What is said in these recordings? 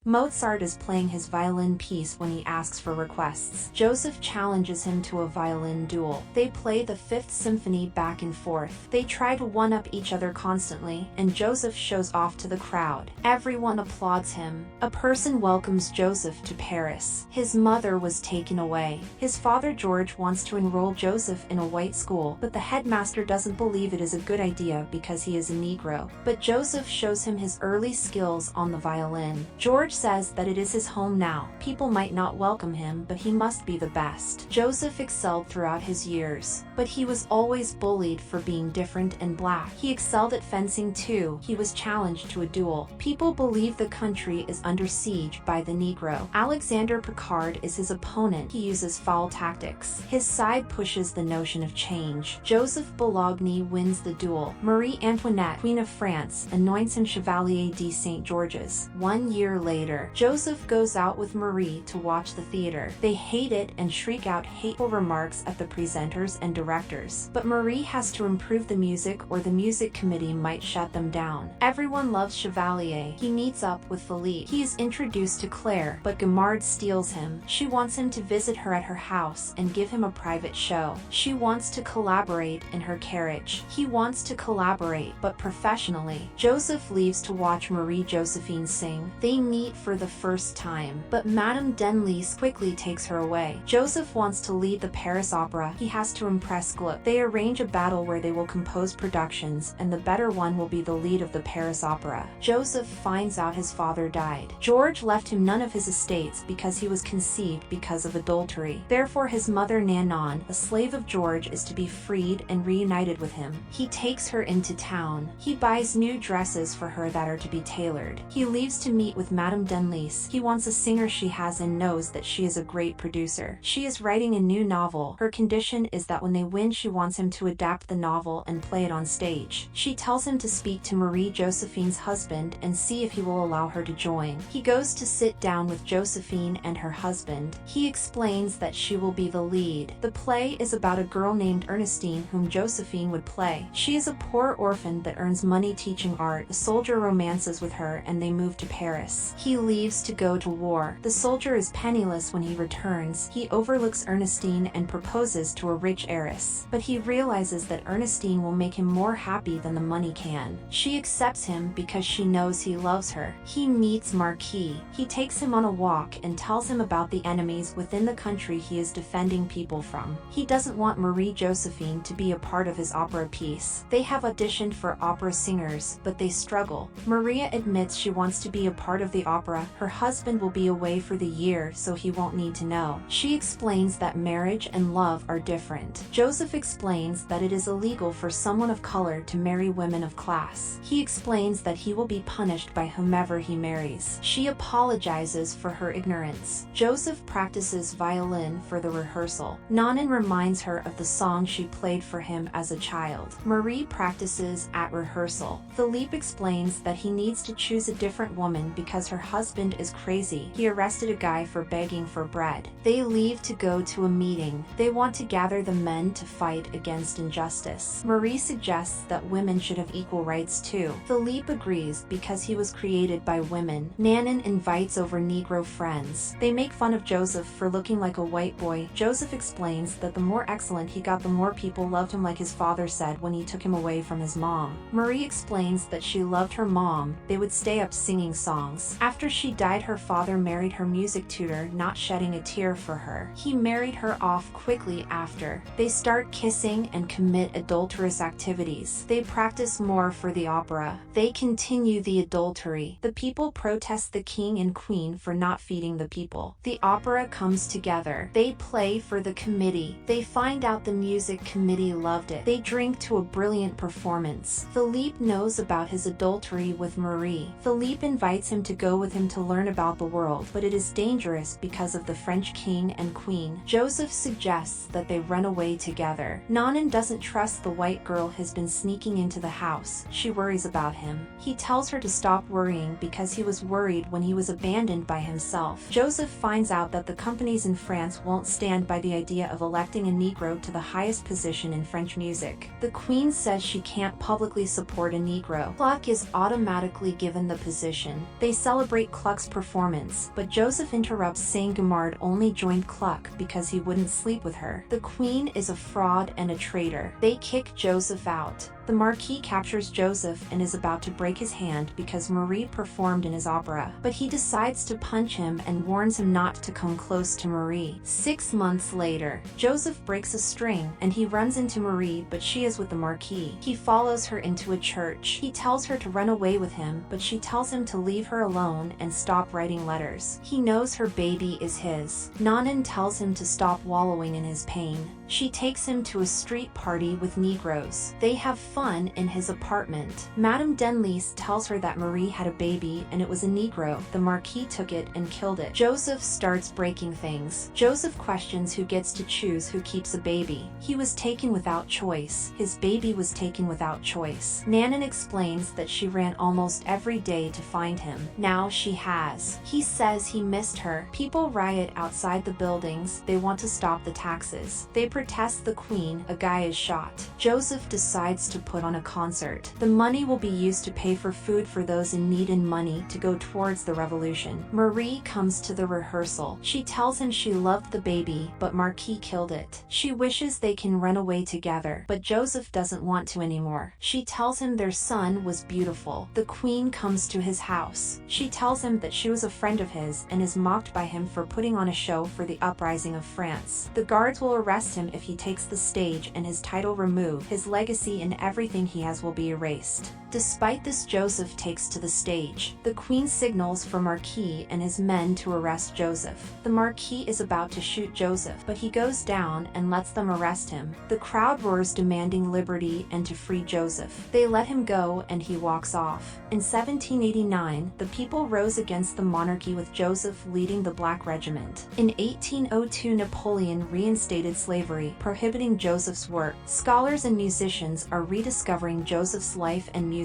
Mozart is playing his violin piece when he asks for requests. Joseph challenges him to a violin duel. They play the Fifth Symphony back and forth. They try to one-up each other constantly, and Joseph shows off to the crowd. Everyone applauds him. A person welcomes Joseph to Paris. His mother was taken away. His father George wants to enroll Joseph in a white school, but the headmaster doesn't believe it is a good idea because he is a Negro. But Joseph shows him his early skills on the violin. George says that it is his home now. People might not welcome him, but he must be the best. Joseph excelled throughout his years, but he was always bullied for being different and black. He excelled at fencing too. He was challenged to a duel. People believe the country is under siege by the Negro. Alexander Picard is his opponent. He uses foul tactics. His side pushes the notion of change. Joseph Bologna wins the duel. Marie Antoinette, Queen of France, anoints him Chevalier de St. Georges. 1 year later, Joseph goes out with Marie to watch the theater. They hate it and shriek out hateful remarks at the presenters and directors. But Marie has to improve the music or the music committee might shut them down. Everyone loves Chevalier. He meets up with Philippe. He is introduced to Claire, but Guimard steals him. She wants him to visit her at her house and give him a private show. She wants to collaborate in her carriage. He wants to collaborate, but professionally. Joseph leaves to watch Marie Josephine sing. They meet for the first time, but Madame Denlise quickly takes her away. Joseph wants to lead the Paris Opera. He has to impress Gluck. They arrange a battle where they will compose productions, and the better one will be the lead of the Paris Opera. Joseph finds out his father died. George left him none of his estates because he was conceived because of adultery. Therefore his mother Nanon, a slave of George, is to be freed and reunited with him. He takes her into town. He buys new dresses for her that are to be tailored. He leaves to meet with Madame Denlise. He wants a singer she has and knows that she is a great producer. She is writing a new novel. Her condition is that when they win she wants him to adapt the novel and play it on stage. She tells him to speak to Marie Josephine's husband and see if he will allow her to join. He goes to sit down with Josephine and her husband. He explains that she will be the lead. The play is about a girl named Ernestine whom Josephine would play. She is a poor orphan that earns money teaching art. A soldier romances with her and they move to Paris. He leaves to go to war. The soldier is penniless when he returns. He overlooks Ernestine and proposes to a rich heiress. But he realizes that Ernestine will make him more happy than the money can. She accepts him because she knows he loves her. He meets Marquis. He takes him on a walk and tells him about the enemies within the country he is defending people from. He doesn't want Marie Josephine to be a part of his opera piece. They have auditioned for opera singers, but they struggle. Maria admits she wants to be a part of the opera. Her husband will be away for the year, so he won't need to know. She explains that marriage and love are different. Joseph explains that it is illegal for someone of color to marry women of class. He explains that he will be punished by whomever he marries. She apologizes for her ignorance. Joseph practices violin for the rehearsal. Nanon reminds her of the song she played for him as a child. Marie practices at rehearsal. Philippe explains that he needs to choose a different woman because her husband is crazy. He arrested a guy for begging for bread. They leave to go to a meeting. They want to gather the men to fight against injustice. Marie suggests that women should have equal rights too. Philippe agrees because he was created by women. Nanon invites over Negro friends. They make fun of Joseph for looking like a white boy. Joseph explains that the more excellent he got, the more people loved him, like his father said when he took him away from his mom. Marie explains that she loved her mom. They would stay up singing songs. After she died, her father married her music tutor, not shedding a tear for her. He married her off quickly after. They start kissing and commit adulterous activities. They practice more for the opera. They continue the adultery. The people protest the king and queen for not feeding the people. The opera comes together. They play for the committee. They find out the music committee loved it. They drink to a brilliant performance. Philippe knows about his adultery with Marie. Philippe invites him to go with him to learn about the world, but it is dangerous because of the French king and queen. Joseph suggests that they run away together. Nanon doesn't trust the white girl has been sneaking into the house. She worries about him. He tells her to stop worrying because he was worried when he was abandoned by himself. Joseph finds out that the companies in France won't stand by the idea of electing a Negro to the highest position in French music. The queen says she can't publicly support a Negro. Gluck is automatically given the position. They celebrate celebrate Cluck's performance, but Joseph interrupts, saying Guimard only joined Cluck because he wouldn't sleep with her. The Queen is a fraud and a traitor. They kick Joseph out. The Marquis captures Joseph and is about to break his hand because Marie performed in his opera, but he decides to punch him and warns him not to come close to Marie. 6 months later, Joseph breaks a string and he runs into Marie, but she is with the Marquis. He follows her into a church. He tells her to run away with him, but she tells him to leave her alone and stop writing letters. He knows her baby is his. Nanan tells him to stop wallowing in his pain. She takes him to a street party with Negroes. They have fun in his apartment. Madame Denlise tells her that Marie had a baby and it was a Negro. The Marquis took it and killed it. Joseph starts breaking things. Joseph questions who gets to choose who keeps a baby. He was taken without choice. His baby was taken without choice. Nanan explains that she ran almost every day to find him. Now she has. He says he missed her. People riot outside the buildings. They want to stop the taxes. They protest the Queen. A guy is shot. Joseph decides to put on a concert. The money will be used to pay for food for those in need and money to go towards the revolution. Marie comes to the rehearsal. She tells him she loved the baby, but Marquis killed it. She wishes they can run away together, but Joseph doesn't want to anymore. She tells him their son was beautiful. The Queen comes to his house. She tells him that she was a friend of his and is mocked by him for putting on a show for the uprising of France. The guards will arrest him if he takes the stage and his title removed. His legacy and everything he has will be erased. Despite this, Joseph takes to the stage. The Queen signals for Marquis and his men to arrest Joseph. The Marquis is about to shoot Joseph, but he goes down and lets them arrest him. The crowd roars demanding liberty and to free Joseph. They let him go and he walks off. In 1789, the people rose against the monarchy with Joseph leading the Black Regiment. In 1802, Napoleon reinstated slavery, prohibiting Joseph's work. Scholars and musicians are rediscovering Joseph's life and music.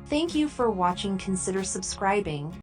Thank you for watching. Consider subscribing.